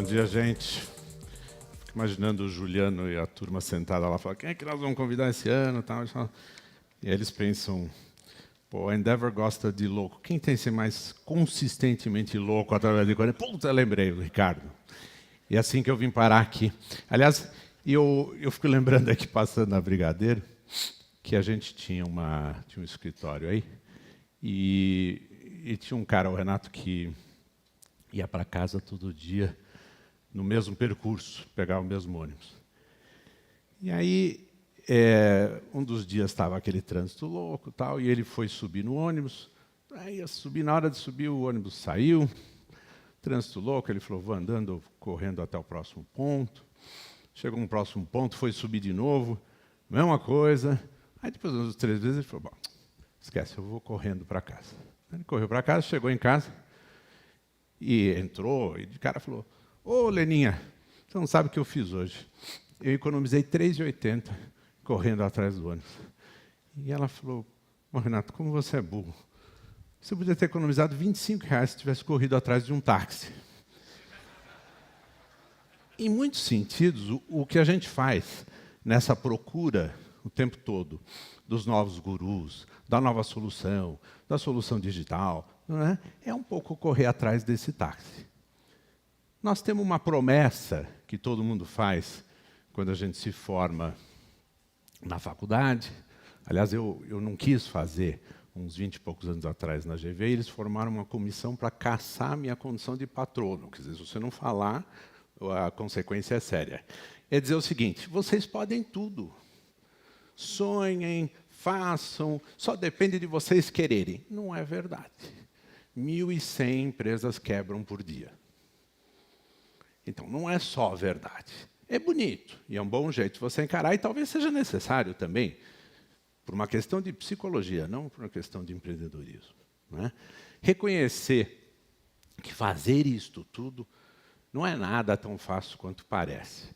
dia, gente. Fico imaginando o Juliano e a turma sentada lá, falando, quem é que nós vamos convidar esse ano? E aí eles pensam, pô, a Endeavor gosta de louco. Quem tem que ser mais consistentemente louco através de coisa? Puta, lembrei, o Ricardo. E é assim que eu vim parar aqui. Aliás, eu fico lembrando aqui, passando na Brigadeiro, que a gente tinha um escritório aí, e tinha um cara, o Renato, que ia para casa todo dia, no mesmo percurso, pegar o mesmo ônibus. E aí, um dos dias estava aquele trânsito louco, tal, e ele foi subir no ônibus. Aí ia subir, na hora de subir, o ônibus saiu. Trânsito louco, ele falou, vou andando, correndo até o próximo ponto. Chegou no próximo ponto, foi subir de novo, mesma coisa. Aí depois, umas 3 vezes, ele falou, bom, esquece, eu vou correndo para casa. Ele correu para casa, chegou em casa, e entrou, e de cara falou, ô Leninha, você não sabe o que eu fiz hoje. Eu economizei R$3,80 correndo atrás do ônibus. E ela falou, oh, Renato, como você é burro. Você podia ter economizado R$25 se tivesse corrido atrás de um táxi. Em muitos sentidos, o que a gente faz nessa procura o tempo todo dos novos gurus, da nova solução, da solução digital, não é? É um pouco correr atrás desse táxi. Nós temos uma promessa que todo mundo faz quando a gente se forma na faculdade. Aliás, eu não quis fazer uns 20 e poucos anos atrás na GV, eles formaram uma comissão para caçar a minha condição de patrono. Quer dizer, se você não falar, a consequência é séria. É dizer o seguinte, vocês podem tudo. Sonhem, façam, só depende de vocês quererem. Não é verdade. 1.100 empresas quebram por dia. Então, não é só verdade. É bonito e é um bom jeito de você encarar e talvez seja necessário também, por uma questão de psicologia, não por uma questão de empreendedorismo. Não é? Reconhecer que fazer isto tudo não é nada tão fácil quanto parece.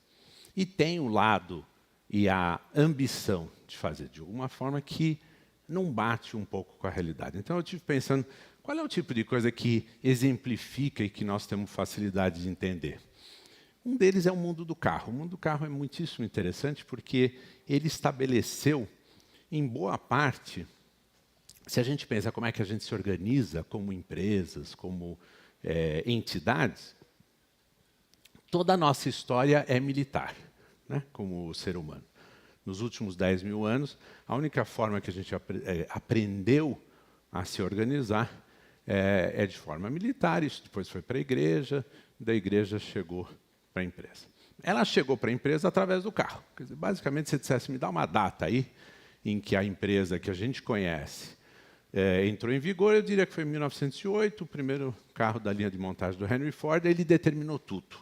E tem o lado e a ambição de fazer de alguma forma que não bate um pouco com a realidade. Então, eu estive pensando, qual é o tipo de coisa que exemplifica e que nós temos facilidade de entender? Um deles é o mundo do carro. O mundo do carro é muitíssimo interessante porque ele estabeleceu, em boa parte, se a gente pensa como é que a gente se organiza como empresas, como entidades, toda a nossa história é militar, né, como ser humano. Nos últimos 10.000 anos, a única forma que a gente aprendeu a se organizar é de forma militar. Isso depois foi para a igreja, da igreja chegou para a empresa. Ela chegou para a empresa através do carro. Quer dizer, basicamente, se dissesse, me dá uma data aí, em que a empresa que a gente conhece entrou em vigor, eu diria que foi em 1908, o primeiro carro da linha de montagem do Henry Ford, ele determinou tudo.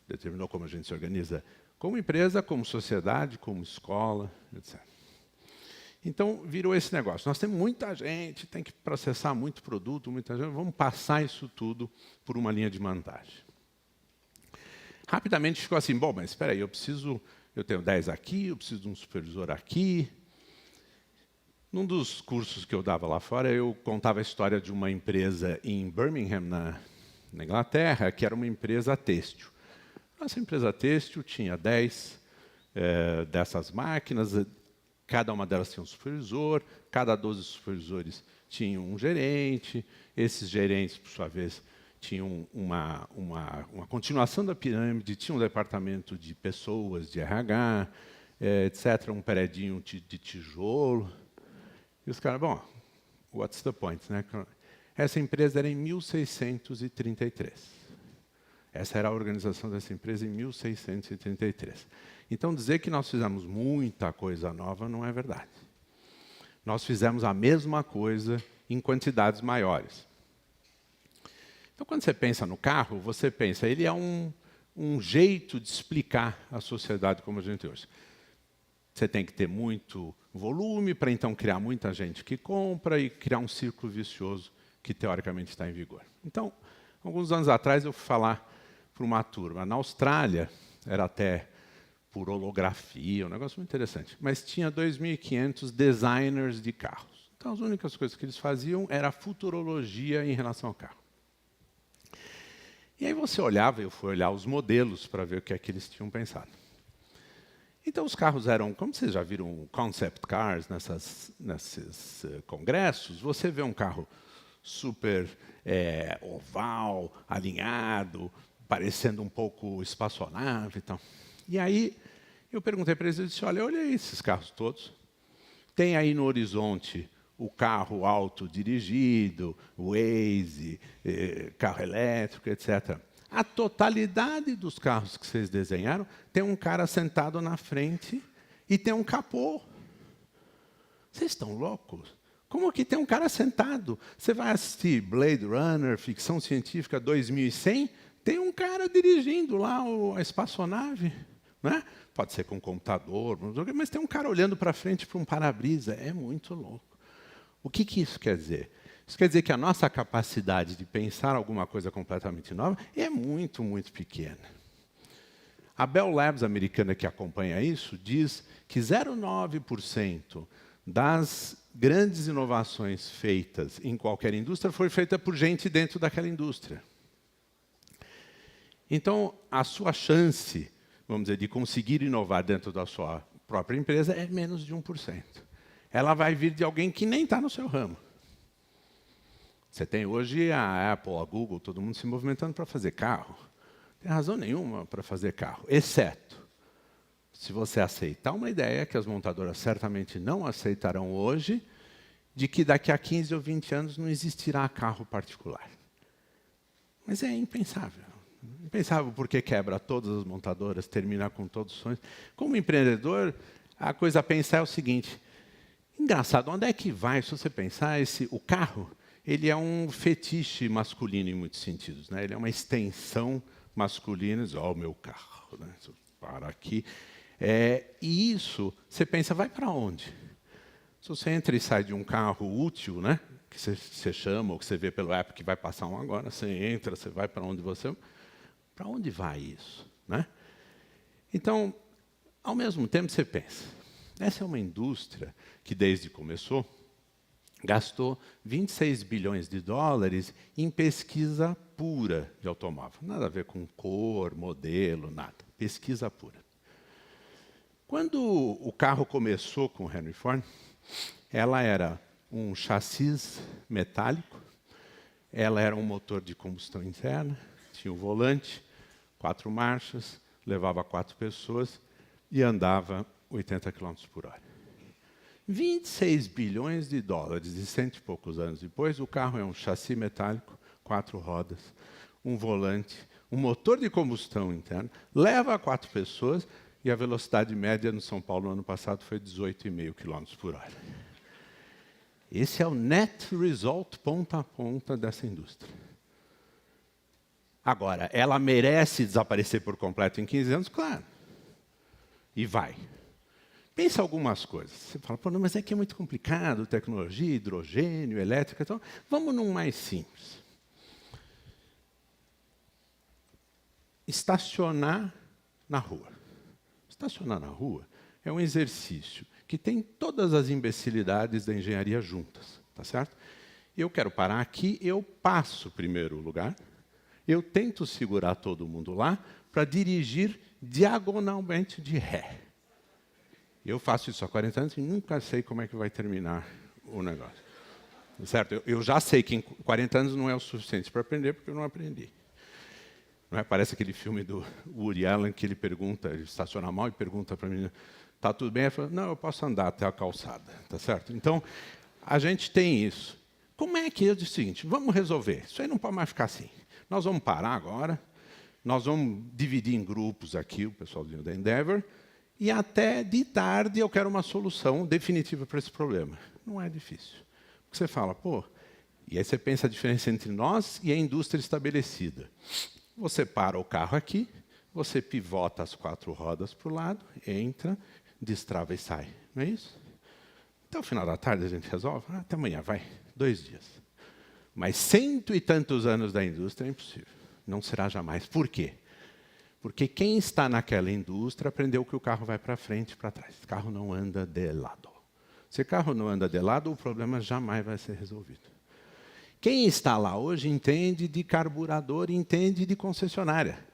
Determinou como a gente se organiza como empresa, como sociedade, como escola, etc. Então, virou esse negócio. Nós temos muita gente, tem que processar muito produto, muita gente, vamos passar isso tudo por uma linha de montagem. Rapidamente ficou assim, bom, mas espera aí, eu tenho 10 aqui, eu preciso de um supervisor aqui. Num dos cursos que eu dava lá fora, eu contava a história de uma empresa em Birmingham, na Inglaterra, que era uma empresa têxtil. Essa empresa têxtil tinha 10 dessas máquinas, cada uma delas tinha um supervisor, cada 12 supervisores tinham um gerente, esses gerentes, por sua vez, tinham uma continuação da pirâmide, tinha um departamento de pessoas, de RH, etc., um predinho de tijolo. E os caras, bom, what's the point, né? Essa empresa era em 1633. Essa era a organização dessa empresa em 1633. Então, dizer que nós fizemos muita coisa nova não é verdade. Nós fizemos a mesma coisa em quantidades maiores. Então, quando você pensa no carro, você pensa, ele é um jeito de explicar a sociedade como a gente tem hoje. Você tem que ter muito volume para, então, criar muita gente que compra e criar um círculo vicioso que, teoricamente, está em vigor. Então, alguns anos atrás, eu fui falar para uma turma. Na Austrália, era até por holografia, um negócio muito interessante, mas tinha 2.500 designers de carros. Então, as únicas coisas que eles faziam era futurologia em relação ao carro. E aí você olhava, eu fui olhar os modelos para ver o que é que eles tinham pensado. Então os carros eram, como vocês já viram concept cars nesses congressos, você vê um carro super oval, alinhado, parecendo um pouco espaçonave e tal. E aí eu perguntei para eles, eu disse, olha esses carros todos. Tem aí no horizonte o carro autodirigido, o Waze, carro elétrico, etc. A totalidade dos carros que vocês desenharam tem um cara sentado na frente e tem um capô. Vocês estão loucos? Como que tem um cara sentado? Você vai assistir Blade Runner, ficção científica 2100, tem um cara dirigindo lá a espaçonave. Né? Pode ser com um computador, mas tem um cara olhando para frente para um para-brisa. É muito louco. O que isso quer dizer? Isso quer dizer que a nossa capacidade de pensar alguma coisa completamente nova é muito, muito pequena. A Bell Labs americana que acompanha isso diz que 0,9% das grandes inovações feitas em qualquer indústria foi feita por gente dentro daquela indústria. Então, a sua chance, vamos dizer, de conseguir inovar dentro da sua própria empresa é menos de 1%. Ela vai vir de alguém que nem está no seu ramo. Você tem hoje a Apple, a Google, todo mundo se movimentando para fazer carro. Não tem razão nenhuma para fazer carro, exceto se você aceitar uma ideia que as montadoras certamente não aceitarão hoje, de que daqui a 15 ou 20 anos não existirá carro particular. Mas é impensável. Impensável porque quebra todas as montadoras, termina com todos os sonhos. Como empreendedor, a coisa a pensar é o seguinte, engraçado, onde é que vai, se você pensar, o carro, ele é um fetiche masculino em muitos sentidos. Né? Ele é uma extensão masculina, diz, o meu carro, né? Para aqui. E isso, você pensa, vai para onde? Se você entra e sai de um carro útil, né? Que você chama, ou que você vê pelo app que vai passar um agora, você entra, você vai para onde você... Para onde vai isso? Né? Então, ao mesmo tempo, você pensa, essa é uma indústria que, desde que começou, gastou 26 bilhões de dólares em pesquisa pura de automóvel. Nada a ver com cor, modelo, nada. Pesquisa pura. Quando o carro começou com o Henry Ford, ela era um chassi metálico, ela era um motor de combustão interna, tinha um volante, 4 marchas, levava 4 pessoas e andava 80 km por hora. 26 bilhões de dólares e 100 e poucos anos depois, o carro é um chassi metálico, 4 rodas, um volante, um motor de combustão interna, leva 4 pessoas e a velocidade média no São Paulo no ano passado foi 18,5 km por hora. Esse é o net result ponta a ponta dessa indústria. Agora, ela merece desaparecer por completo em 15 anos? Claro. E vai. Pensa algumas coisas. Você fala, pô, não, mas é que é muito complicado, tecnologia, hidrogênio, elétrica, então vamos num mais simples. Estacionar na rua. Estacionar na rua é um exercício que tem todas as imbecilidades da engenharia juntas, tá certo? Eu quero parar aqui, eu passo o primeiro lugar, eu tento segurar todo mundo lá para dirigir diagonalmente de ré. Eu faço isso há 40 anos e nunca sei como é que vai terminar o negócio. Certo? Eu já sei que em 40 anos não é o suficiente para aprender, porque eu não aprendi. Não é? Parece aquele filme do Woody Allen que ele pergunta, ele estaciona mal e pergunta para mim, está tudo bem? Ele fala, não, eu posso andar até a calçada. Tá certo? Então, a gente tem isso. Como é que eu disse o seguinte, vamos resolver, isso aí não pode mais ficar assim. Nós vamos parar agora, nós vamos dividir em grupos aqui, o pessoalzinho da Endeavor, e até de tarde eu quero uma solução definitiva para esse problema. Não é difícil. Porque você fala, pô, e aí você pensa a diferença entre nós e a indústria estabelecida. Você para o carro aqui, você pivota as 4 rodas para o lado, entra, destrava e sai. Não é isso? Até o final da tarde a gente resolve? Até amanhã, vai. 2 dias. Mas 100 e tantos anos da indústria é impossível. Não será jamais. Por quê? Porque quem está naquela indústria aprendeu que o carro vai para frente e para trás. O carro não anda de lado. Se o carro não anda de lado, o problema jamais vai ser resolvido. Quem está lá hoje entende de carburador, entende de concessionária.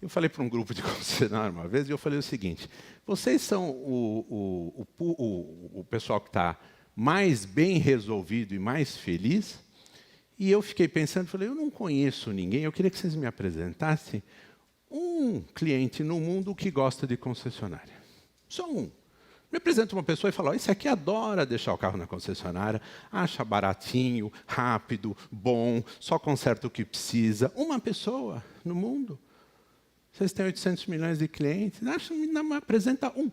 Eu falei para um grupo de concessionária uma vez, e eu falei o seguinte: vocês são o pessoal que está mais bem resolvido e mais feliz? E eu fiquei pensando, falei, eu não conheço ninguém, eu queria que vocês me apresentassem um cliente no mundo que gosta de concessionária. Só um. Me apresenta uma pessoa e fala, esse aqui adora deixar o carro na concessionária, acha baratinho, rápido, bom, só conserta o que precisa. Uma pessoa no mundo. Vocês têm 800 milhões de clientes, não me apresenta um.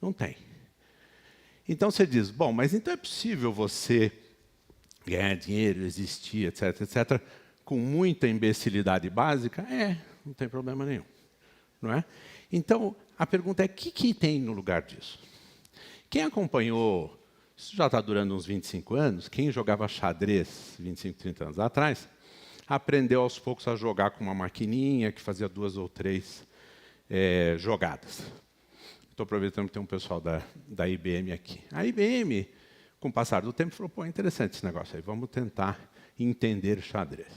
Não tem. Então você diz, bom, mas então é possível você ganhar dinheiro, existir, etc., etc., com muita imbecilidade básica? Não tem problema nenhum. Não é? Então, a pergunta é, o que tem no lugar disso? Quem acompanhou, isso já está durando uns 25 anos, quem jogava xadrez 25, 30 anos atrás, aprendeu aos poucos a jogar com uma maquininha que fazia 2 ou 3 jogadas. Estou aproveitando que tem um pessoal da IBM aqui. A IBM, com o passar do tempo, falou, pô, interessante esse negócio aí, vamos tentar entender xadrez.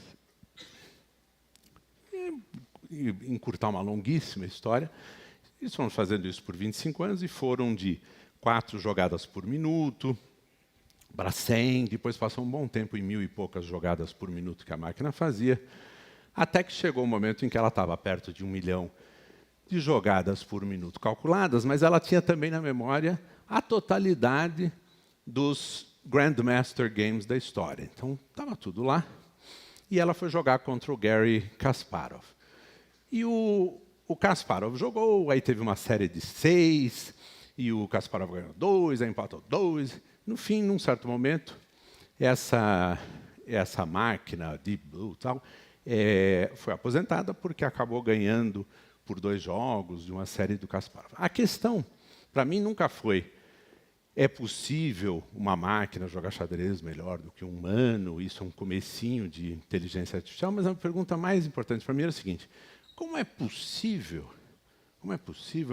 E encurtar uma longuíssima história, eles foram fazendo isso por 25 anos e foram de 4 jogadas por minuto para 100, depois passou um bom tempo em 1000 e poucas jogadas por minuto que a máquina fazia, até que chegou o momento em que ela estava perto de 1 milhão de jogadas por minuto calculadas, mas ela tinha também na memória a totalidade dos Grandmaster Games da história. Então, estava tudo lá. E ela foi jogar contra o Garry Kasparov. E o Kasparov jogou, aí teve uma série de 6, e o Kasparov ganhou 2, aí empatou 2. No fim, num certo momento, essa máquina, Deep Blue, tal, foi aposentada porque acabou ganhando por 2 jogos de uma série do Kasparov. A questão, para mim, nunca foi: é possível uma máquina jogar xadrez melhor do que um humano? Isso é um comecinho de inteligência artificial, mas a pergunta mais importante para mim é o seguinte: como é possível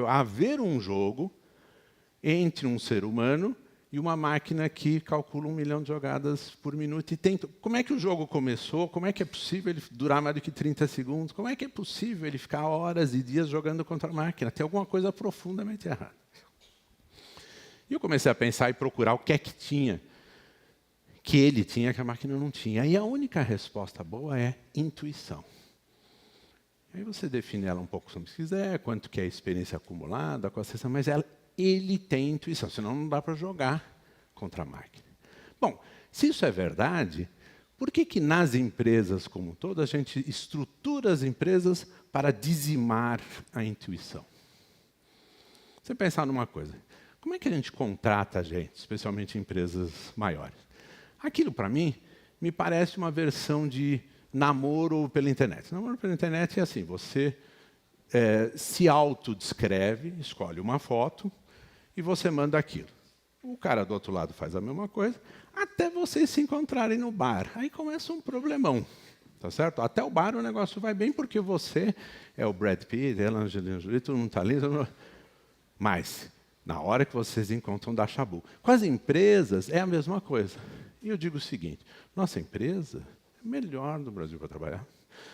haver um jogo entre um ser humano e uma máquina que calcula 1 milhão de jogadas por minuto? Como é que o jogo começou? Como é que é possível ele durar mais do que 30 segundos? Como é que é possível ele ficar horas e dias jogando contra a máquina? Tem alguma coisa profundamente errada. E eu comecei a pensar e procurar o que é que tinha, que ele tinha, que a máquina não tinha. E a única resposta boa é intuição. Aí você define ela um pouco como você quiser, quanto que é a experiência acumulada, qual a sessão, mas ele tem intuição, senão não dá para jogar contra a máquina. Bom, se isso é verdade, por que nas empresas como um todo a gente estrutura as empresas para dizimar a intuição? Você pensar numa coisa: como é que a gente contrata gente, especialmente em empresas maiores? Aquilo, para mim, me parece uma versão de namoro pela internet. Namoro pela internet é assim: você se autodescreve, escolhe uma foto e você manda aquilo. O cara do outro lado faz a mesma coisa, até vocês se encontrarem no bar. Aí começa um problemão, tá certo? Até o bar o negócio vai bem, porque você é o Brad Pitt, é a Angelina Jolie, todo mundo está ali. Mas, na hora que vocês encontram, dá chabu. Com as empresas é a mesma coisa. E eu digo o seguinte: nossa empresa é a melhor do Brasil para trabalhar.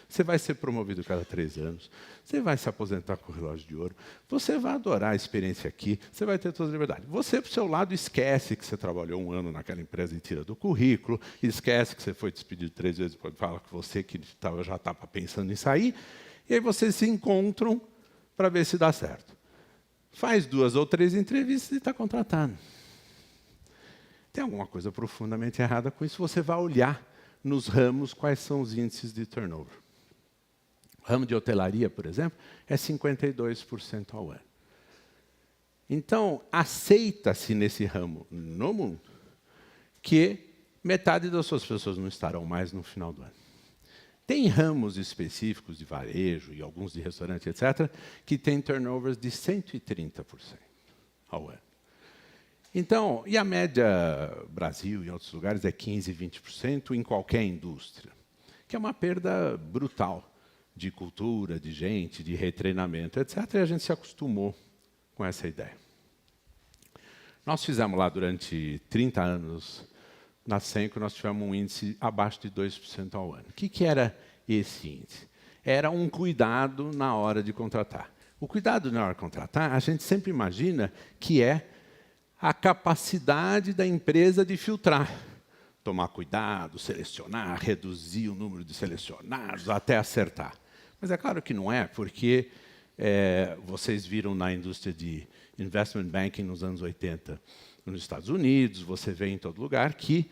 Você vai ser promovido cada 3 anos, você vai se aposentar com o relógio de ouro, você vai adorar a experiência aqui, você vai ter toda a liberdade. Você, para o seu lado, esquece que você trabalhou 1 ano naquela empresa e tira do currículo, esquece que você foi despedido 3 vezes, pode falar que você que já estava pensando em sair, e aí vocês se encontram para ver se dá certo. Faz 2 ou 3 entrevistas e está contratado. Tem alguma coisa profundamente errada com isso. Você vai olhar nos ramos quais são os índices de turnover. O ramo de hotelaria, por exemplo, é 52% ao ano. Então, aceita-se nesse ramo, no mundo, que metade das suas pessoas não estarão mais no final do ano. Tem ramos específicos de varejo e alguns de restaurante, etc., que têm turnovers de 130% ao ano. Então, e a média Brasil e em outros lugares é 15%, 20% em qualquer indústria, que é uma perda brutal de cultura, de gente, de retreinamento, etc., e a gente se acostumou com essa ideia. Nós fizemos lá durante 30 anos na Cenco, nós tivemos um índice abaixo de 2% ao ano. O que era esse índice? Era um cuidado na hora de contratar. O cuidado na hora de contratar, a gente sempre imagina que é a capacidade da empresa de filtrar. Tomar cuidado, selecionar, reduzir o número de selecionados até acertar. Mas é claro que não é, porque vocês viram na indústria de investment banking nos anos 80, nos Estados Unidos, você vê em todo lugar que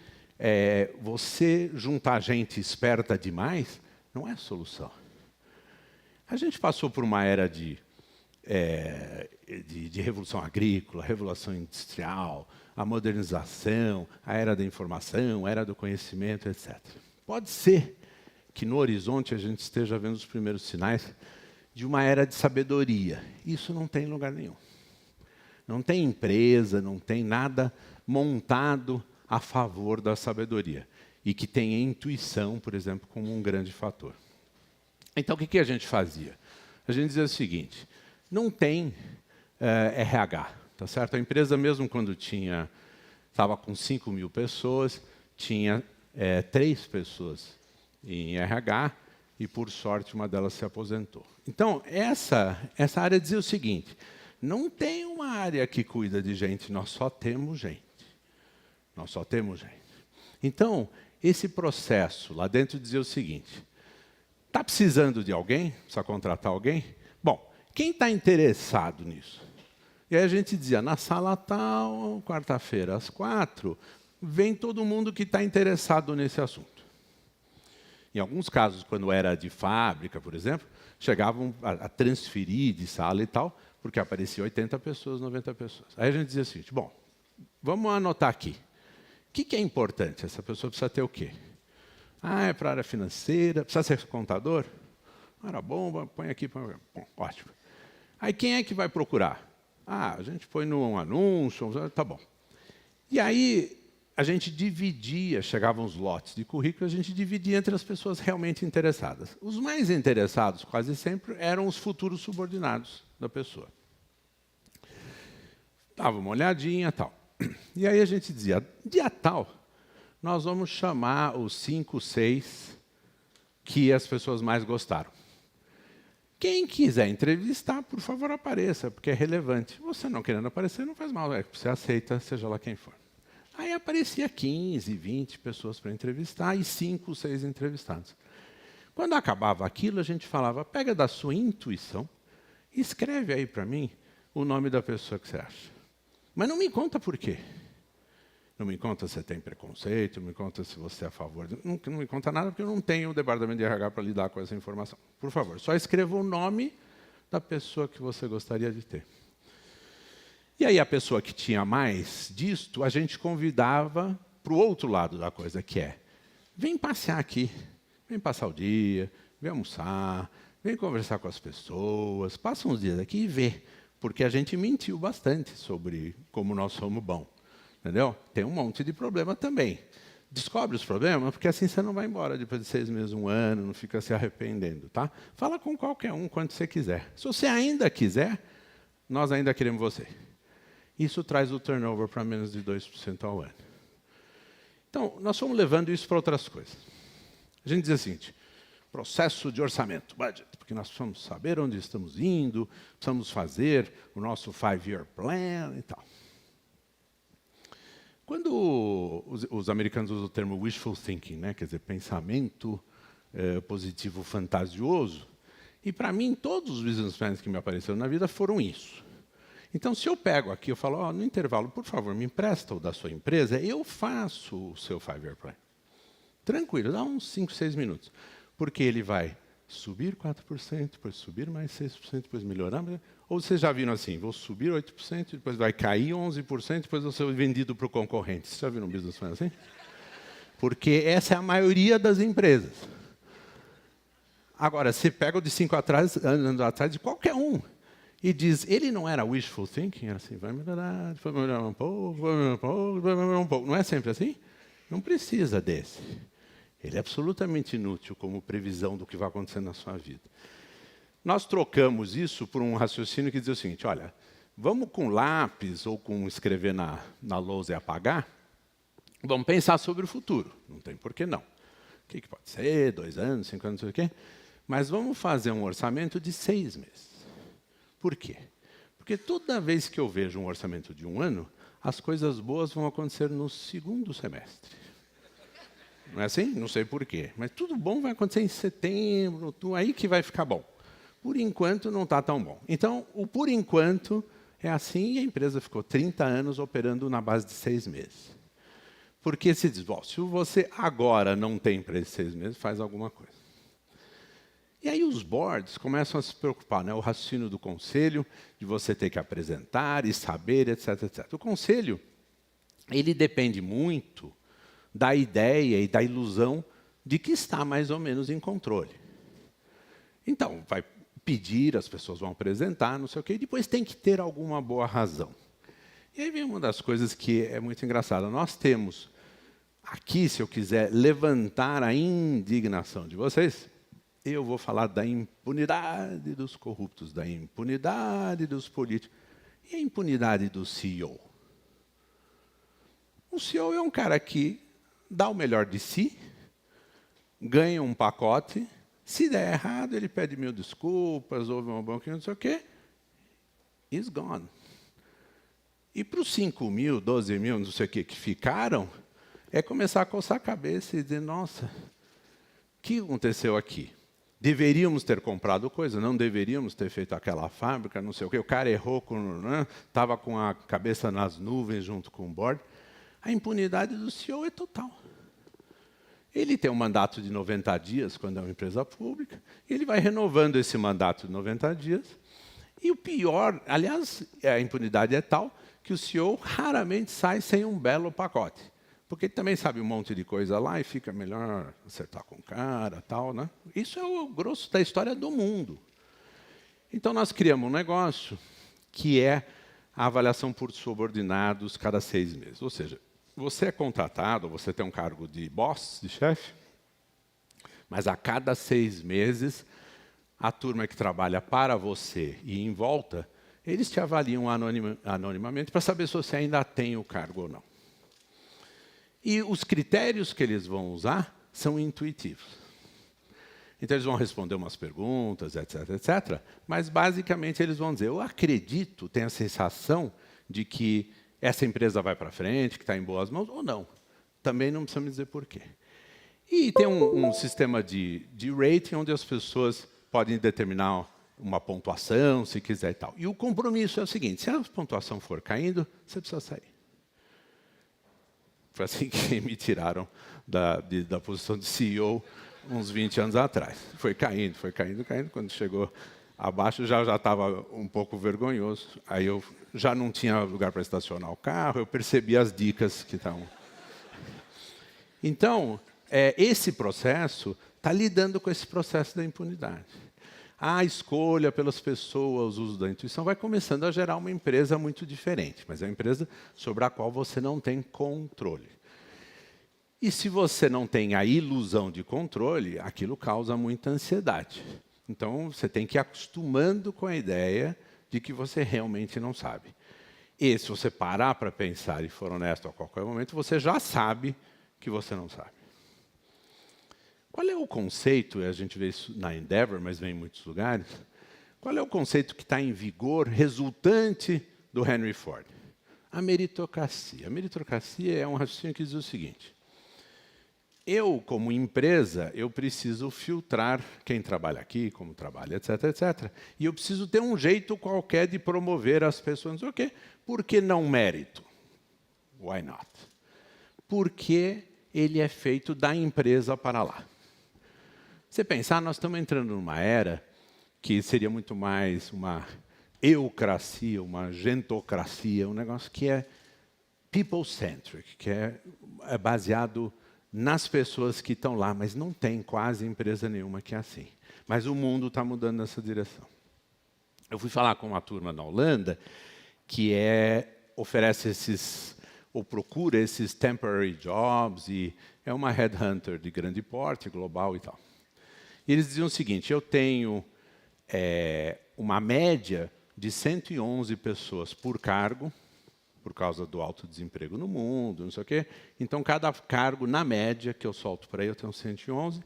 você juntar gente esperta demais não é solução. A gente passou por uma era de revolução agrícola, revolução industrial, a modernização, a era da informação, a era do conhecimento, etc. Pode ser que no horizonte a gente esteja vendo os primeiros sinais de uma era de sabedoria. Isso não tem em lugar nenhum. Não tem empresa, não tem nada montado a favor da sabedoria. E que tem a intuição, por exemplo, como um grande fator. Então, o que a gente fazia? A gente dizia o seguinte: não tem RH, tá certo? A empresa, mesmo quando estava com 5 mil pessoas, tinha 3 pessoas em RH e, por sorte, uma delas se aposentou. Então, essa área dizia o seguinte: não tem uma área que cuida de gente, nós só temos gente. Nós só temos gente. Então, esse processo lá dentro dizia o seguinte: está precisando de alguém? Precisa contratar alguém? Bom, quem está interessado nisso? E aí a gente dizia, na sala tal, quarta-feira, às 4, vem todo mundo que está interessado nesse assunto. Em alguns casos, quando era de fábrica, por exemplo, chegavam a transferir de sala e tal, porque aparecia 80 pessoas, 90 pessoas. Aí a gente dizia assim, bom, vamos anotar aqui. O que é importante? Essa pessoa precisa ter o quê? É para a área financeira, precisa ser contador? Era bom, põe aqui. Bom, ótimo. Aí quem é que vai procurar? A gente põe num anúncio, tá bom. E aí a gente dividia, chegavam os lotes de currículo, a gente dividia entre as pessoas realmente interessadas. Os mais interessados, quase sempre, eram os futuros subordinados da pessoa. Dava uma olhadinha e tal. E aí a gente dizia, dia tal, nós vamos chamar os 5, 6 que as pessoas mais gostaram. Quem quiser entrevistar, por favor, apareça, porque é relevante. Você não querendo aparecer, não faz mal, você aceita, seja lá quem for. Aí aparecia 15, 20 pessoas para entrevistar e 5, 6 entrevistados. Quando acabava aquilo, a gente falava, pega da sua intuição e escreve aí para mim o nome da pessoa que você acha. Mas não me conta por quê. Não me conta se você tem preconceito, não me conta se você é a favor. Não me conta nada, porque eu não tenho o departamento de RH para lidar com essa informação. Por favor, só escreva o nome da pessoa que você gostaria de ter. E aí a pessoa que tinha mais disto, a gente convidava para o outro lado da coisa, que é, vem passear aqui, vem passar o dia, vem almoçar, vem conversar com as pessoas, passa uns dias aqui e vê. Porque a gente mentiu bastante sobre como nós somos bons. Entendeu? Tem um monte de problema também. Descobre os problemas, porque assim você não vai embora depois de 6 meses, 1 ano, não fica se arrependendo. Tá? Fala com qualquer um quando você quiser. Se você ainda quiser, nós ainda queremos você. Isso traz o turnover para menos de 2% ao ano. Então, nós fomos levando isso para outras coisas. A gente diz o seguinte, processo de orçamento, budget, porque nós precisamos saber onde estamos indo, precisamos fazer o nosso 5-year plan e tal. Quando os americanos usam o termo wishful thinking, né, quer dizer, pensamento positivo fantasioso, e para mim todos os business plans que me apareceram na vida foram isso. Então, se eu pego aqui, eu falo, no intervalo, por favor, me empresta o da sua empresa, eu faço o seu 5-year plan. Tranquilo, dá uns 5, 6 minutos. Porque ele vai subir 4%, depois subir mais 6%, depois melhorar. Ou vocês já viram assim, vou subir 8%, depois vai cair 11%, depois vou ser vendido para o concorrente. Vocês já viram um business plan assim? Porque essa é a maioria das empresas. Agora, você pega o de 5 anos atrás de qualquer um e diz, ele não era wishful thinking, era assim, vai melhorar, depois vai melhorar um pouco, vai melhorar um pouco, vai melhorar um pouco. Não é sempre assim? Não precisa desse. Ele é absolutamente inútil como previsão do que vai acontecer na sua vida. Nós trocamos isso por um raciocínio que diz o seguinte, olha, vamos com lápis ou com escrever na lousa e apagar, Vamos pensar sobre o futuro. Não tem por que não. O que pode ser? 2 anos, 5 anos, não sei o quê. Mas vamos fazer um orçamento de 6 meses. Por quê? Porque toda vez que eu vejo um orçamento de 1 ano, as coisas boas vão acontecer no segundo semestre. Não é assim? Não sei por quê. Mas tudo bom vai acontecer em setembro, aí que vai ficar bom. Por enquanto, não está tão bom. Então, o por enquanto é assim e a empresa ficou 30 anos operando na base de 6 meses. Porque se diz, bom, se você agora não tem para esses 6 meses, faz alguma coisa. E aí os boards começam a se preocupar, né? O raciocínio do conselho, de você ter que apresentar e saber, etc, etc. O conselho, ele depende muito da ideia e da ilusão de que está mais ou menos em controle. Então, vai pedir, as pessoas vão apresentar, não sei o quê, e depois tem que ter alguma boa razão. E aí vem uma das coisas que é muito engraçada. Nós temos aqui, se eu quiser levantar a indignação de vocês, eu vou falar da impunidade dos corruptos, da impunidade dos políticos e a impunidade do CEO. O CEO é um cara que dá o melhor de si, ganha um pacote, se der errado, ele pede 1000 desculpas, houve uma bronca, não sei o quê, is gone. E para os 5.000, 12.000, não sei o quê, que ficaram, é começar a coçar a cabeça e dizer, nossa, o que aconteceu aqui? Deveríamos ter comprado coisa, não deveríamos ter feito aquela fábrica, não sei o quê. O cara errou, estava com a cabeça nas nuvens junto com o board. A impunidade do CEO é total. Ele tem um mandato de 90 dias, quando é uma empresa pública, e ele vai renovando esse mandato de 90 dias. E o pior, aliás, a impunidade é tal que o CEO raramente sai sem um belo pacote. Porque ele também sabe um monte de coisa lá e fica melhor acertar com o cara, tal, né? Isso é o grosso da história do mundo. Então, nós criamos um negócio que é a avaliação por subordinados cada 6 meses. Ou seja, você é contratado, você tem um cargo de boss, de chefe, mas a cada 6 meses, a turma que trabalha para você e em volta, eles te avaliam anonimamente para saber se você ainda tem o cargo ou não. E os critérios que eles vão usar são intuitivos. Então, eles vão responder umas perguntas, etc, etc. Mas, basicamente, eles vão dizer, eu acredito, tenho a sensação de que essa empresa vai para frente, que está em boas mãos, ou não. Também não precisa me dizer por quê. E tem um sistema de rating, onde as pessoas podem determinar uma pontuação, se quiser e tal. E o compromisso é o seguinte, se a pontuação for caindo, você precisa sair. Foi assim que me tiraram da posição de CEO uns 20 anos atrás. Foi caindo, caindo. Quando chegou abaixo, já estava um pouco vergonhoso. Aí eu já não tinha lugar para estacionar o carro, eu percebi as dicas que estavam. Então, esse processo está lidando com esse processo da impunidade. A escolha pelas pessoas, o uso da intuição, vai começando a gerar uma empresa muito diferente, mas é uma empresa sobre a qual você não tem controle. E se você não tem a ilusão de controle, aquilo causa muita ansiedade. Então, você tem que ir acostumando com a ideia de que você realmente não sabe. E se você parar para pensar e for honesto a qualquer momento, você já sabe que você não sabe. Qual é o conceito, e a gente vê isso na Endeavor, mas vem em muitos lugares, qual é o conceito que está em vigor, resultante do Henry Ford? A meritocracia. A meritocracia é um raciocínio que diz o seguinte, eu, como empresa, eu preciso filtrar quem trabalha aqui, como trabalha, etc, etc. E eu preciso ter um jeito qualquer de promover as pessoas, não sei o quê. Por que não mérito? Why not? Porque ele é feito da empresa para lá. Você pensar, nós estamos entrando numa era que seria muito mais uma eucracia, uma gentocracia, um negócio que é people-centric, que é baseado nas pessoas que estão lá, mas não tem quase empresa nenhuma que é assim. Mas o mundo está mudando nessa direção. Eu fui falar com uma turma na Holanda que oferece ou procura esses temporary jobs, e é uma headhunter de grande porte, global e tal. E eles diziam o seguinte, eu tenho uma média de 111 pessoas por cargo, por causa do alto desemprego no mundo, não sei o quê. Então, cada cargo, na média, que eu solto por aí, eu tenho 111,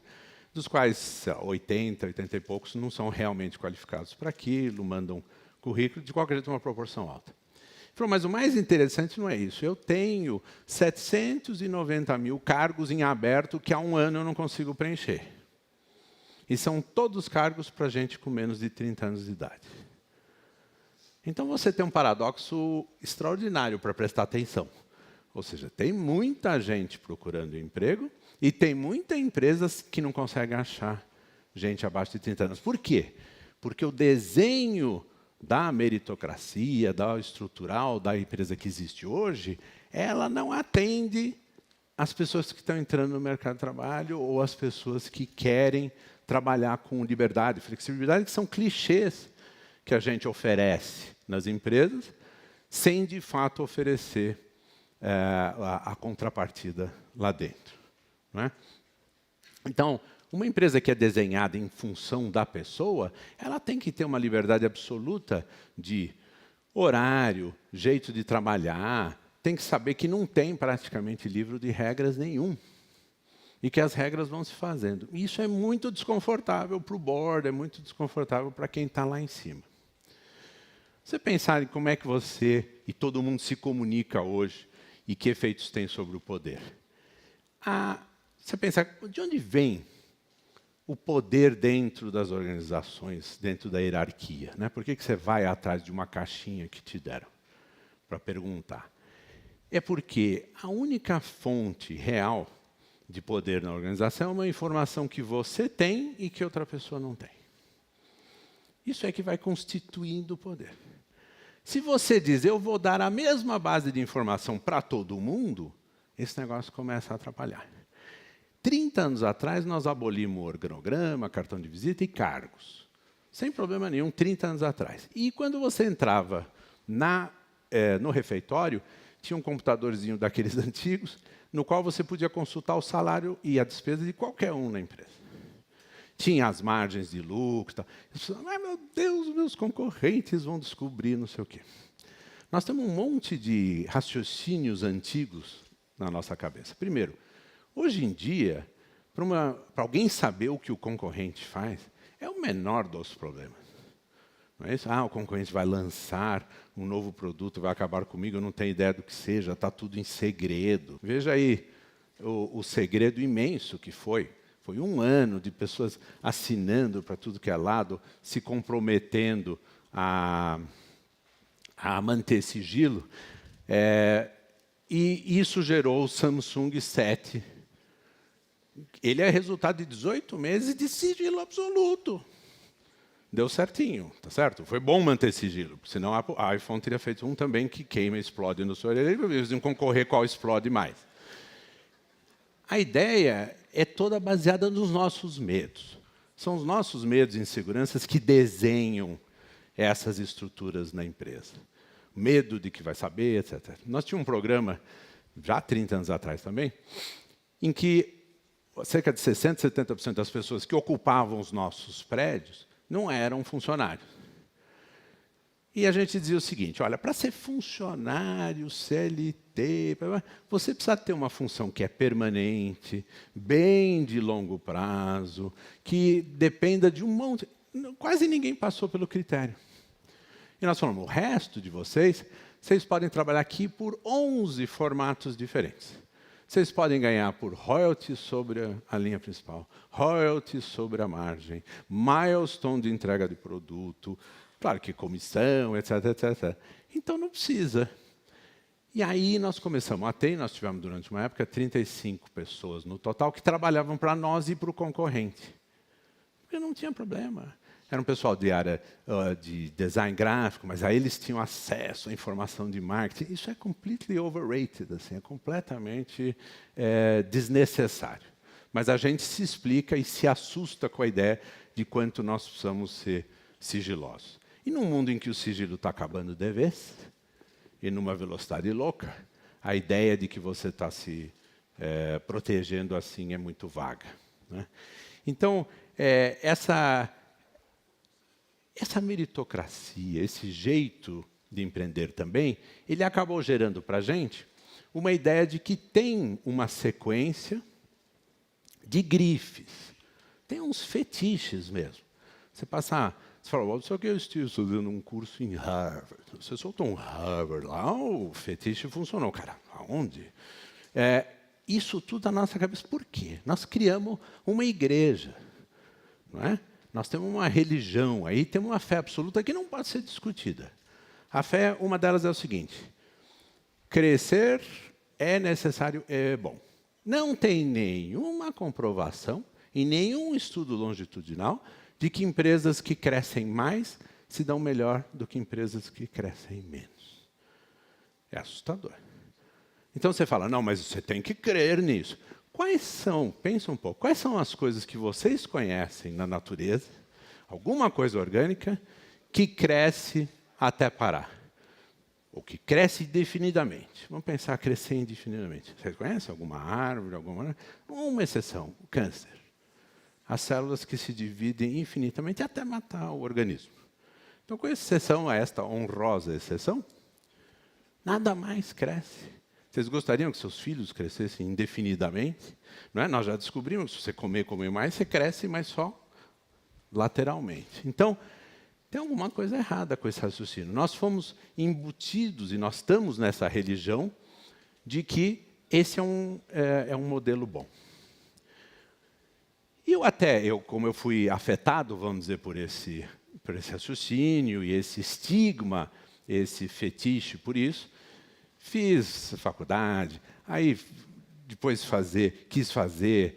dos quais sei lá, 80, 80 e poucos não são realmente qualificados para aquilo, mandam currículo, de qualquer jeito, uma proporção alta. Ele falou, mas o mais interessante não é isso. Eu tenho 790 mil cargos em aberto que há um ano eu não consigo preencher. E são todos cargos para gente com menos de 30 anos de idade. Então, você tem um paradoxo extraordinário para prestar atenção. Ou seja, tem muita gente procurando emprego e tem muitas empresas que não conseguem achar gente abaixo de 30 anos. Por quê? Porque o desenho da meritocracia, da estrutural, da empresa que existe hoje, ela não atende as pessoas que estão entrando no mercado de trabalho ou as pessoas que querem trabalhar com liberdade e flexibilidade, que são clichês que a gente oferece nas empresas, sem, de fato, oferecer a contrapartida lá dentro. Não é? Então, uma empresa que é desenhada em função da pessoa, ela tem que ter uma liberdade absoluta de horário, jeito de trabalhar, tem que saber que não tem praticamente livro de regras nenhum. E que as regras vão se fazendo. Isso é muito desconfortável para o board, é muito desconfortável para quem está lá em cima. Você pensar em como é que você e todo mundo se comunica hoje e que efeitos tem sobre o poder. Você pensar, de onde vem o poder dentro das organizações, dentro da hierarquia? Né? Por que você vai atrás de uma caixinha que te deram para perguntar? É porque a única fonte real de poder na organização é uma informação que você tem e que outra pessoa não tem. Isso é que vai constituindo o poder. Se você diz, eu vou dar a mesma base de informação para todo mundo, esse negócio começa a atrapalhar. 30 anos atrás, nós abolimos o organograma, cartão de visita e cargos. Sem problema nenhum, 30 anos atrás. E quando você entrava no refeitório, tinha um computadorzinho daqueles antigos, no qual você podia consultar o salário e a despesa de qualquer um na empresa. Tinha as margens de lucro. Tal. Meu Deus, meus concorrentes vão descobrir não sei o quê. Nós temos um monte de raciocínios antigos na nossa cabeça. Primeiro, hoje em dia, para alguém saber o que o concorrente faz, é o menor dos problemas. Não é isso? O concorrente vai lançar um novo produto, vai acabar comigo, eu não tenho ideia do que seja, está tudo em segredo. Veja aí o segredo imenso que foi. Foi um ano de pessoas assinando para tudo que é lado, se comprometendo a manter sigilo. E isso gerou o Samsung 7. Ele é resultado de 18 meses de sigilo absoluto. Deu certinho, tá certo? Foi bom manter sigilo, senão a iPhone teria feito um também que queima e explode no seu orelha, eles iam concorrer qual explode mais. A ideia é toda baseada nos nossos medos. São os nossos medos e inseguranças que desenham essas estruturas na empresa. Medo de que vai saber, etc. Nós tínhamos um programa, já há 30 anos atrás também, em que cerca de 60%, 70% das pessoas que ocupavam os nossos prédios não eram funcionários. E a gente dizia o seguinte, olha, para ser funcionário, CLT, você precisa ter uma função que é permanente, bem de longo prazo, que dependa de um monte... Quase ninguém passou pelo critério. E nós falamos, o resto de vocês podem trabalhar aqui por 11 formatos diferentes. Vocês podem ganhar por royalties sobre a linha principal, royalties sobre a margem, milestone de entrega de produto, claro que comissão, etc, etc. Então, não precisa. E aí nós começamos a ter, nós tivemos durante uma época 35 pessoas no total que trabalhavam para nós e para o concorrente. Porque não tinha problema. Era um pessoal de área de design gráfico, mas aí eles tinham acesso à informação de marketing. Isso é completely overrated, assim, é completamente desnecessário. Mas a gente se explica e se assusta com a ideia de quanto nós precisamos ser sigilosos. E num mundo em que o sigilo está acabando de vez, e numa velocidade louca, a ideia de que você está se protegendo assim é muito vaga. Né? Então, essa meritocracia, esse jeito de empreender também, ele acabou gerando para a gente uma ideia de que tem uma sequência de grifes. Tem uns fetiches mesmo. Você fala, só que eu estive estudando um curso em Harvard. Você soltou um Harvard lá, o fetiche funcionou. Cara, aonde? Isso tudo na nossa cabeça. Por quê? Nós criamos uma igreja, não é? Nós temos uma religião, aí temos uma fé absoluta que não pode ser discutida. A fé, uma delas é o seguinte: crescer é necessário, é bom. Não tem nenhuma comprovação e nenhum estudo longitudinal de que empresas que crescem mais se dão melhor do que empresas que crescem menos. É assustador. Então você fala, não, mas você tem que crer nisso. Pensa um pouco, quais são as coisas que vocês conhecem na natureza, alguma coisa orgânica, que cresce até parar? Ou que cresce indefinidamente. Vamos pensar crescer indefinidamente. Vocês conhecem alguma árvore, uma exceção, o câncer. As células que se dividem infinitamente até matar o organismo. Então, com exceção a esta honrosa exceção, nada mais cresce. Vocês gostariam que seus filhos crescessem indefinidamente? Não é? Nós já descobrimos que se você comer mais, você cresce, mas só lateralmente. Então, tem alguma coisa errada com esse raciocínio. Nós fomos embutidos, e nós estamos nessa religião, de que esse é um modelo bom. E como eu fui afetado, vamos dizer, por esse raciocínio e esse estigma, esse fetiche por isso, fiz faculdade, aí depois quis fazer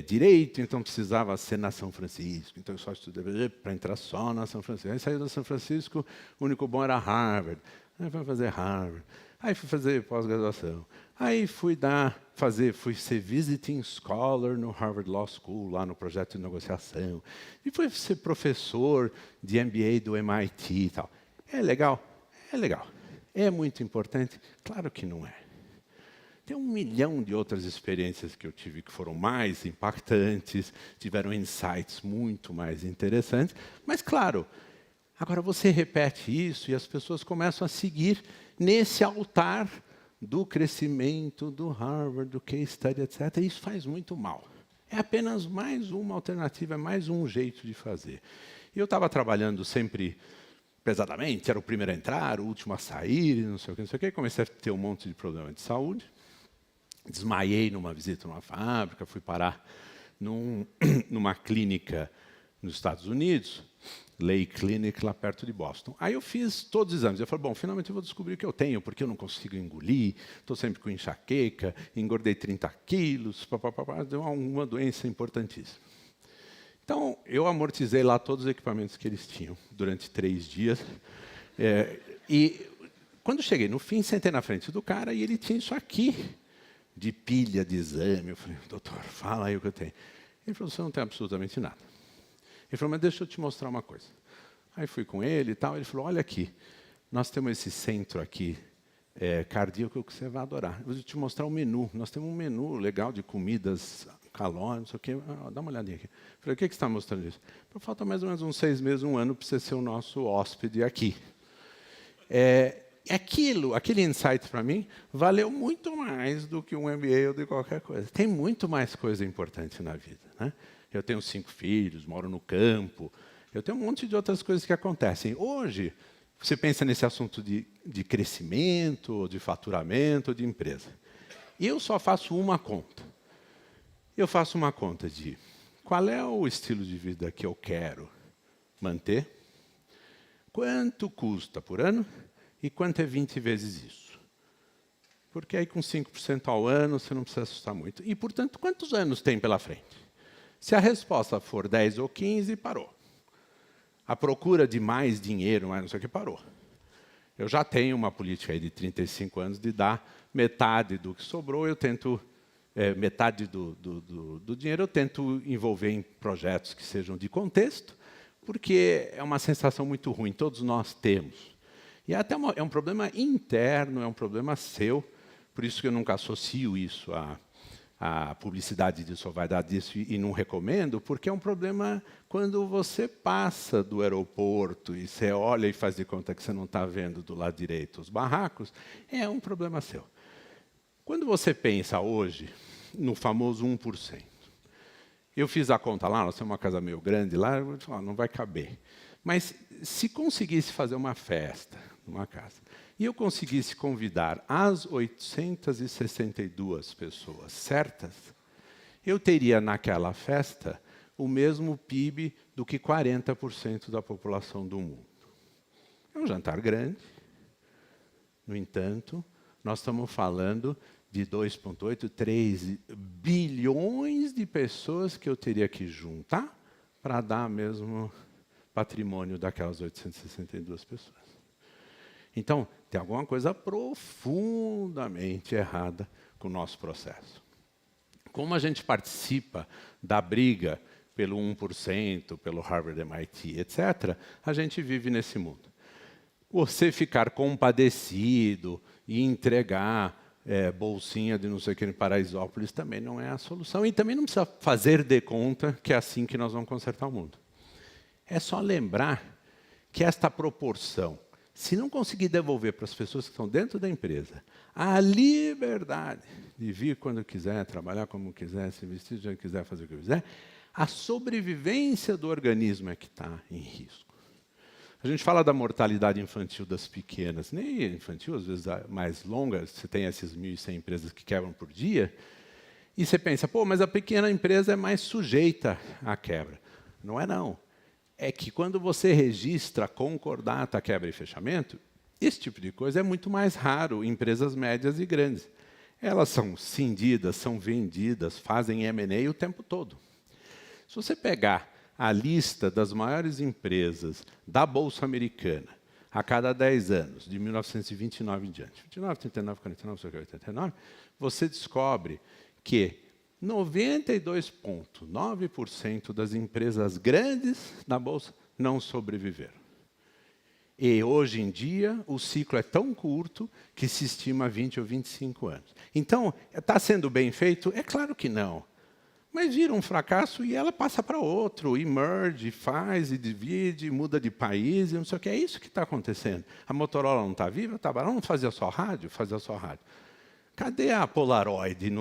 direito, então precisava ser na São Francisco, então eu só estudei para entrar só na São Francisco. Aí saí da São Francisco, o único bom era Harvard. Aí fui fazer Harvard, aí fui fazer pós-graduação. Aí fui ser visiting scholar no Harvard Law School, lá no projeto de negociação. E fui ser professor de MBA do MIT e tal. É legal? É legal. É muito importante? Claro que não é. Tem 1 milhão de outras experiências que eu tive que foram mais impactantes, tiveram insights muito mais interessantes. Mas, claro, agora você repete isso e as pessoas começam a seguir nesse altar do crescimento, do Harvard, do case study, etc. E isso faz muito mal. É apenas mais uma alternativa, é mais um jeito de fazer. E eu estava trabalhando sempre pesadamente, era o primeiro a entrar, o último a sair, não sei o que, comecei a ter um monte de problema de saúde. Desmaiei numa visita numa fábrica, fui parar numa clínica nos Estados Unidos, Lay Clinic, lá perto de Boston. Aí eu fiz todos os exames. Eu falei, bom, finalmente eu vou descobrir o que eu tenho, porque eu não consigo engolir, estou sempre com enxaqueca, engordei 30 quilos, deu uma doença importantíssima. Então, eu amortizei lá todos os equipamentos que eles tinham durante 3 dias. E quando cheguei no fim, sentei na frente do cara e ele tinha isso aqui, de pilha de exame. Eu falei, doutor, fala aí o que eu tenho. Ele falou, você não tem absolutamente nada. Ele falou, mas deixa eu te mostrar uma coisa. Aí fui com ele e tal, ele falou, olha aqui, nós temos esse centro aqui cardíaco que você vai adorar. Eu vou te mostrar o menu. Nós temos um menu legal de comidas calóricas, não sei o quê. Dá uma olhadinha aqui. Eu falei, o que você está mostrando isso? Falta mais ou menos uns 6 meses, 1 ano, para você ser o nosso hóspede aqui. Aquele insight para mim valeu muito mais do que um MBA ou de qualquer coisa. Tem muito mais coisa importante na vida, né? Eu tenho 5 filhos, moro no campo, eu tenho um monte de outras coisas que acontecem. Hoje, você pensa nesse assunto de crescimento, de faturamento, de empresa. E eu só faço uma conta. Eu faço uma conta de qual é o estilo de vida que eu quero manter, quanto custa por ano e quanto é 20 vezes isso. Porque aí com 5% ao ano você não precisa assustar muito. E, portanto, quantos anos tem pela frente? Se a resposta for 10 ou 15, parou. A procura de mais dinheiro, mais não sei o que, parou. Eu já tenho uma política aí de 35 anos de dar metade do que sobrou, eu tento, metade do dinheiro eu tento envolver em projetos que sejam de contexto, porque é uma sensação muito ruim, todos nós temos. E até é um problema interno, é um problema seu, por isso que eu nunca associo isso a publicidade disso vai dar disso e não recomendo, porque é um problema quando você passa do aeroporto e você olha e faz de conta que você não está vendo do lado direito os barracos, é um problema seu. Quando você pensa hoje no famoso 1%, eu fiz a conta lá, nós temos uma casa meio grande lá, eu vou te falar, não vai caber. Mas se conseguisse fazer uma festa numa casa, e eu conseguisse convidar as 862 pessoas certas, eu teria naquela festa o mesmo PIB do que 40% da população do mundo. É um jantar grande. No entanto, nós estamos falando de 2,8, 3 bilhões de pessoas que eu teria que juntar para dar mesmo patrimônio daquelas 862 pessoas. Então, tem alguma coisa profundamente errada com o nosso processo. Como a gente participa da briga pelo 1%, pelo Harvard, MIT, etc., a gente vive nesse mundo. Você ficar compadecido e entregar bolsinha de não sei o que em Paraisópolis também não é a solução. E também não precisa fazer de conta que é assim que nós vamos consertar o mundo. É só lembrar que esta proporção, se não conseguir devolver para as pessoas que estão dentro da empresa a liberdade de vir quando quiser, trabalhar como quiser, se vestir de onde quiser, fazer o que quiser, a sobrevivência do organismo é que está em risco. A gente fala da mortalidade infantil das pequenas, nem infantil, às vezes mais longa, você tem essas 1.100 empresas que quebram por dia, e você pensa, pô, mas a pequena empresa é mais sujeita à quebra. Não é não. É que quando você registra concordata, quebra e fechamento, esse tipo de coisa é muito mais raro em empresas médias e grandes. Elas são cindidas, são vendidas, fazem M&A o tempo todo. Se você pegar a lista das maiores empresas da Bolsa Americana a cada 10 anos, de 1929 em diante, 29, 39, 49, 89, você descobre que 92,9% das empresas grandes da Bolsa não sobreviveram. E, hoje em dia, o ciclo é tão curto que se estima 20 ou 25 anos. Então, está sendo bem feito? É claro que não. Mas vira um fracasso e ela passa para outro, e merge, faz, e divide, muda de país, e não sei o que. É isso que está acontecendo. A Motorola não está viva? Tá, ela não fazia só rádio? Fazia só rádio. Cadê a Polaroid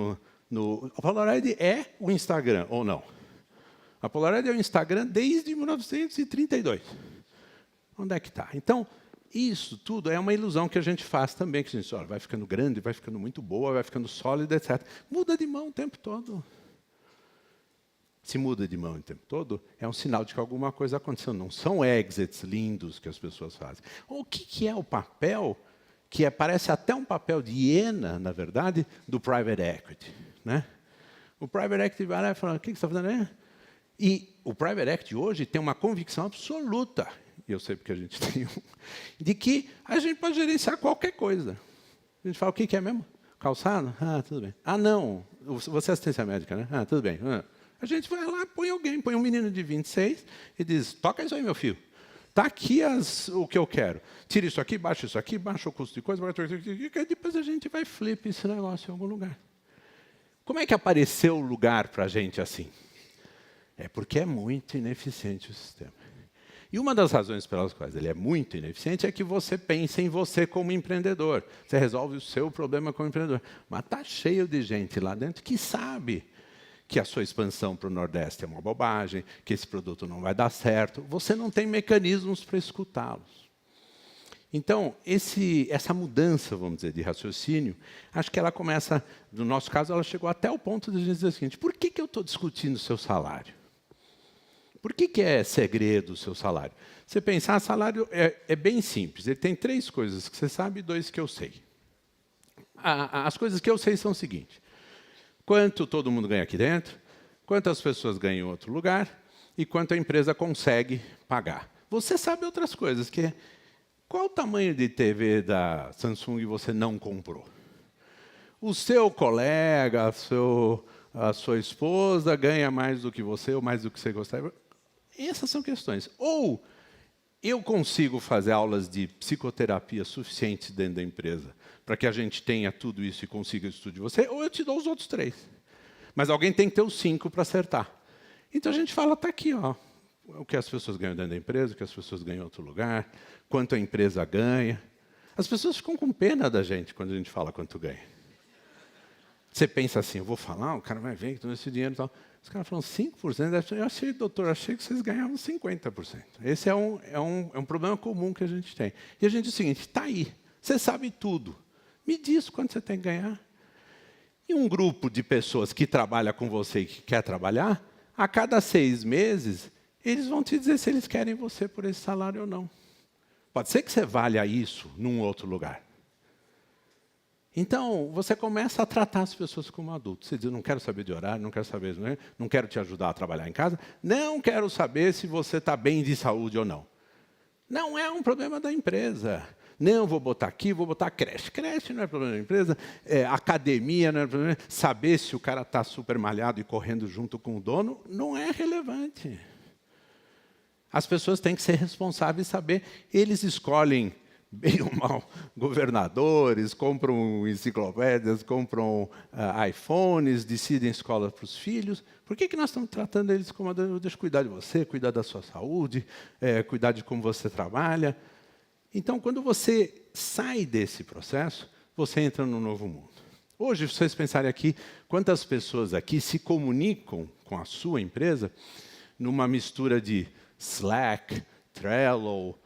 a Polaroid é o Instagram, ou não? A Polaroid é o Instagram desde 1932. Onde é que está? Então, isso tudo é uma ilusão que a gente faz também, que a gente olha, vai ficando grande, vai ficando muito boa, vai ficando sólida, etc. Muda de mão o tempo todo. Se muda de mão o tempo todo, é um sinal de que alguma coisa aconteceu. Não são exits lindos que as pessoas fazem. O que é o papel, que parece até um papel de hiena, na verdade, do private equity? Né? O private equity vai lá e fala, o que você está fazendo aí? E o private equity hoje tem uma convicção absoluta, e eu sei porque a gente tem de que a gente pode gerenciar qualquer coisa. A gente fala, o que é mesmo? Calçado? Ah, tudo bem. Ah, não, você é assistência médica, né? Ah, tudo bem. A gente vai lá, põe um menino de 26 e diz, toca isso aí, meu filho. Está aqui o que eu quero. Tira isso aqui, baixa o custo de coisa, e depois a gente vai flip esse negócio em algum lugar. Como é que apareceu o lugar para a gente assim? É porque é muito ineficiente o sistema. E uma das razões pelas quais ele é muito ineficiente é que você pensa em você como empreendedor. Você resolve o seu problema como empreendedor. Mas está cheio de gente lá dentro que sabe que a sua expansão para o Nordeste é uma bobagem, que esse produto não vai dar certo. Você não tem mecanismos para escutá-los. Então, essa mudança, vamos dizer, de raciocínio, acho que ela começa, no nosso caso, ela chegou até o ponto de a gente dizer o seguinte, por que eu estou discutindo o seu salário? Por que é segredo o seu salário? Você pensar, salário é bem simples, ele tem 3 coisas que você sabe e 2 que eu sei. As coisas que eu sei são o seguinte, quanto todo mundo ganha aqui dentro, quantas pessoas ganham em outro lugar e quanto a empresa consegue pagar. Você sabe outras coisas, que é qual o tamanho de TV da Samsung você não comprou? O seu colega, a sua esposa ganha mais do que você ou mais do que você gostaria? Essas são questões. Ou eu consigo fazer aulas de psicoterapia suficientes dentro da empresa para que a gente tenha tudo isso e consiga isso tudo de você, ou eu te dou os outros 3. Mas alguém tem que ter os 5 para acertar. Então a gente fala, está aqui, ó, o que as pessoas ganham dentro da empresa, o que as pessoas ganham em outro lugar, quanto a empresa ganha. As pessoas ficam com pena da gente quando a gente fala quanto ganha. Você pensa assim, eu vou falar, o cara vai ver que tem esse dinheiro e tal. Os caras falam 5%. Eu achei, doutor, achei que vocês ganhavam 50%. Esse é um problema comum que a gente tem. E a gente diz o seguinte, está aí, você sabe tudo. Me diz quanto você tem que ganhar. E um grupo de pessoas que trabalha com você e que quer trabalhar, a cada 6 meses, eles vão te dizer se eles querem você por esse salário ou não. Pode ser que você valha isso num outro lugar. Então, você começa a tratar as pessoas como adultos. Você diz, não quero saber de horário, não quero saber, não quero te ajudar a trabalhar em casa, não quero saber se você está bem de saúde ou não. Não é um problema da empresa. Não, vou botar aqui, vou botar creche. Creche não é problema da empresa, academia não é problema. Saber se o cara está super malhado e correndo junto com o dono não é relevante. As pessoas têm que ser responsáveis e saber. Eles escolhem, bem ou mal, governadores, compram enciclopédias, compram iPhones, decidem escola para os filhos. Por que nós estamos tratando eles como deixa eu cuidar de você, cuidar da sua saúde, cuidar de como você trabalha? Então, quando você sai desse processo, você entra num novo mundo. Hoje, se vocês pensarem aqui, quantas pessoas aqui se comunicam com a sua empresa numa mistura de Slack, Trello,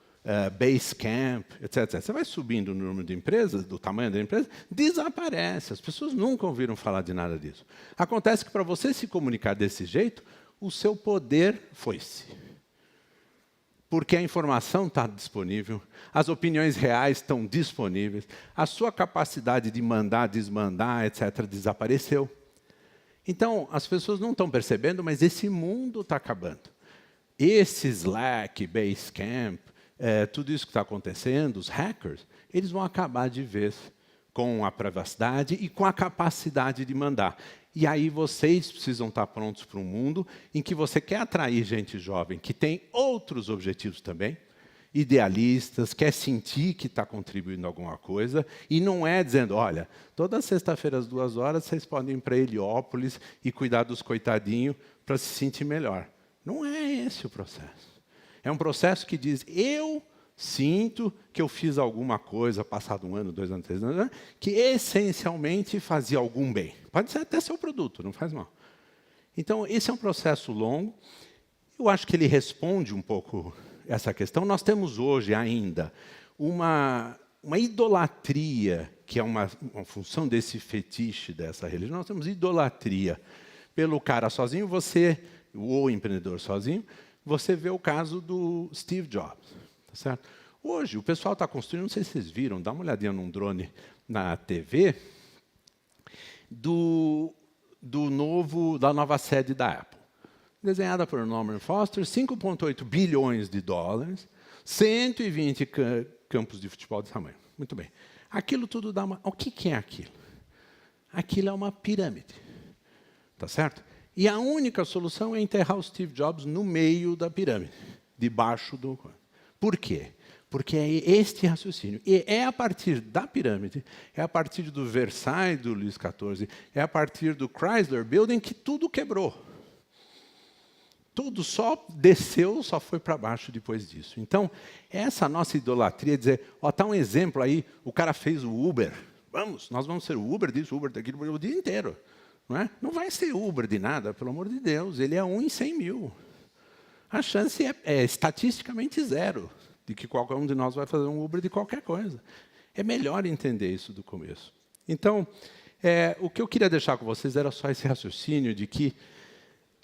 Basecamp, etc. Você vai subindo o número de empresas, do tamanho da empresa, desaparece. As pessoas nunca ouviram falar de nada disso. Acontece que para você se comunicar desse jeito, o seu poder foi-se. Porque a informação está disponível, as opiniões reais estão disponíveis, a sua capacidade de mandar, desmandar, etc., desapareceu. Então, as pessoas não estão percebendo, mas esse mundo está acabando. Esse Slack, Basecamp, tudo isso que está acontecendo, os hackers, eles vão acabar de vez com a privacidade e com a capacidade de mandar. E aí vocês precisam estar prontos para um mundo em que você quer atrair gente jovem que tem outros objetivos também, idealistas, quer sentir que está contribuindo alguma coisa, e não é dizendo, olha, toda sexta-feira às 2 horas vocês podem ir para Heliópolis e cuidar dos coitadinhos para se sentir melhor. Não é esse o processo. É um processo que diz, eu sinto que eu fiz alguma coisa, passado 1 ano, 2 anos, 3 anos, que essencialmente fazia algum bem. Pode ser até seu produto, não faz mal. Então, esse é um processo longo. Eu acho que ele responde um pouco essa questão. Nós temos hoje ainda uma idolatria, que é uma função desse fetiche, dessa religião. Nós temos idolatria pelo cara sozinho, o empreendedor sozinho. Você vê o caso do Steve Jobs. Tá certo? Hoje, o pessoal está construindo, não sei se vocês viram, dá uma olhadinha num drone na TV, da nova sede da Apple. Desenhada por Norman Foster, 5,8 bilhões de dólares, 120 campos de futebol desse tamanho. Muito bem. Aquilo tudo dá uma... O que é aquilo? Aquilo é uma pirâmide. Tá certo? E a única solução é enterrar o Steve Jobs no meio da pirâmide, debaixo do... Por quê? Porque é este raciocínio. E é a partir da pirâmide, é a partir do Versailles do Luís XIV, é a partir do Chrysler Building que tudo quebrou. Tudo só desceu, só foi para baixo depois disso. Então, essa nossa idolatria, dizer, ó, está um exemplo aí, o cara fez o Uber. Nós vamos ser o Uber disso, Uber daquilo, o dia inteiro. Não vai ser Uber de nada, pelo amor de Deus. Ele é 1 em 100 mil. A chance é estatisticamente 0 de que qualquer um de nós vai fazer um Uber de qualquer coisa. É melhor entender isso do começo. Então, o que eu queria deixar com vocês era só esse raciocínio de que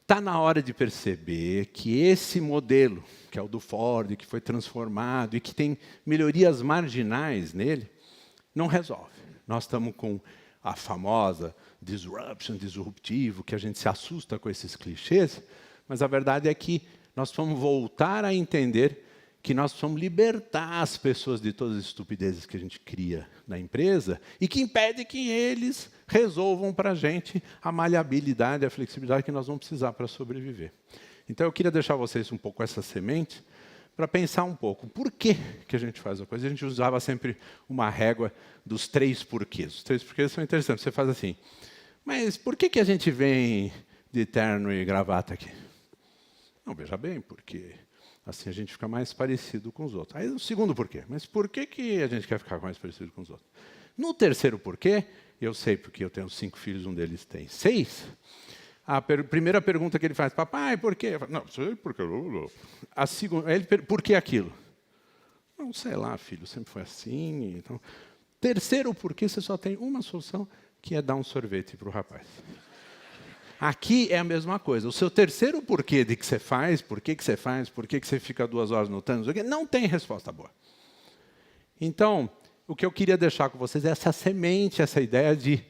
está na hora de perceber que esse modelo, que é o do Ford, que foi transformado e que tem melhorias marginais nele, não resolve. Nós estamos com a famosa disruptivo, que a gente se assusta com esses clichês, mas a verdade é que nós vamos voltar a entender que nós precisamos libertar as pessoas de todas as estupidezes que a gente cria na empresa e que impede que eles resolvam para a gente a maleabilidade, a flexibilidade que nós vamos precisar para sobreviver. Então, eu queria deixar vocês um pouco essa semente para pensar um pouco. Por que a gente faz a coisa? A gente usava sempre uma régua dos 3 porquês. Os 3 porquês são interessantes. Você faz assim, Mas por que a gente vem de terno e gravata aqui? Não, veja bem, porque assim a gente fica mais parecido com os outros. Aí o segundo porquê. Mas por que a gente quer ficar mais parecido com os outros? No terceiro porquê, eu sei porque eu tenho 5 filhos, um deles tem 6. A primeira pergunta que ele faz, papai, por quê? Eu falo, não, sei porque... A segunda, por que aquilo? Não, sei lá, filho, sempre foi assim. Então, terceiro porquê, você só tem uma solução, que é dar um sorvete para o rapaz. Aqui é a mesma coisa. O seu terceiro porquê de que você faz, por que você faz, por que você fica 2 horas no tanto, não tem resposta boa. Então, o que eu queria deixar com vocês é essa semente, essa ideia de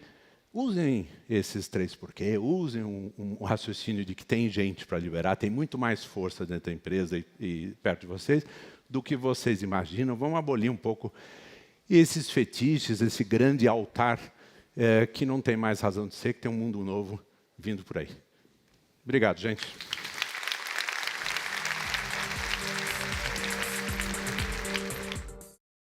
usem esses 3 porquês, usem um raciocínio de que tem gente para liberar, tem muito mais força dentro da empresa e perto de vocês do que vocês imaginam. Vamos abolir um pouco esses fetiches, esse grande altar que não tem mais razão de ser, que tem um mundo novo vindo por aí. Obrigado, gente.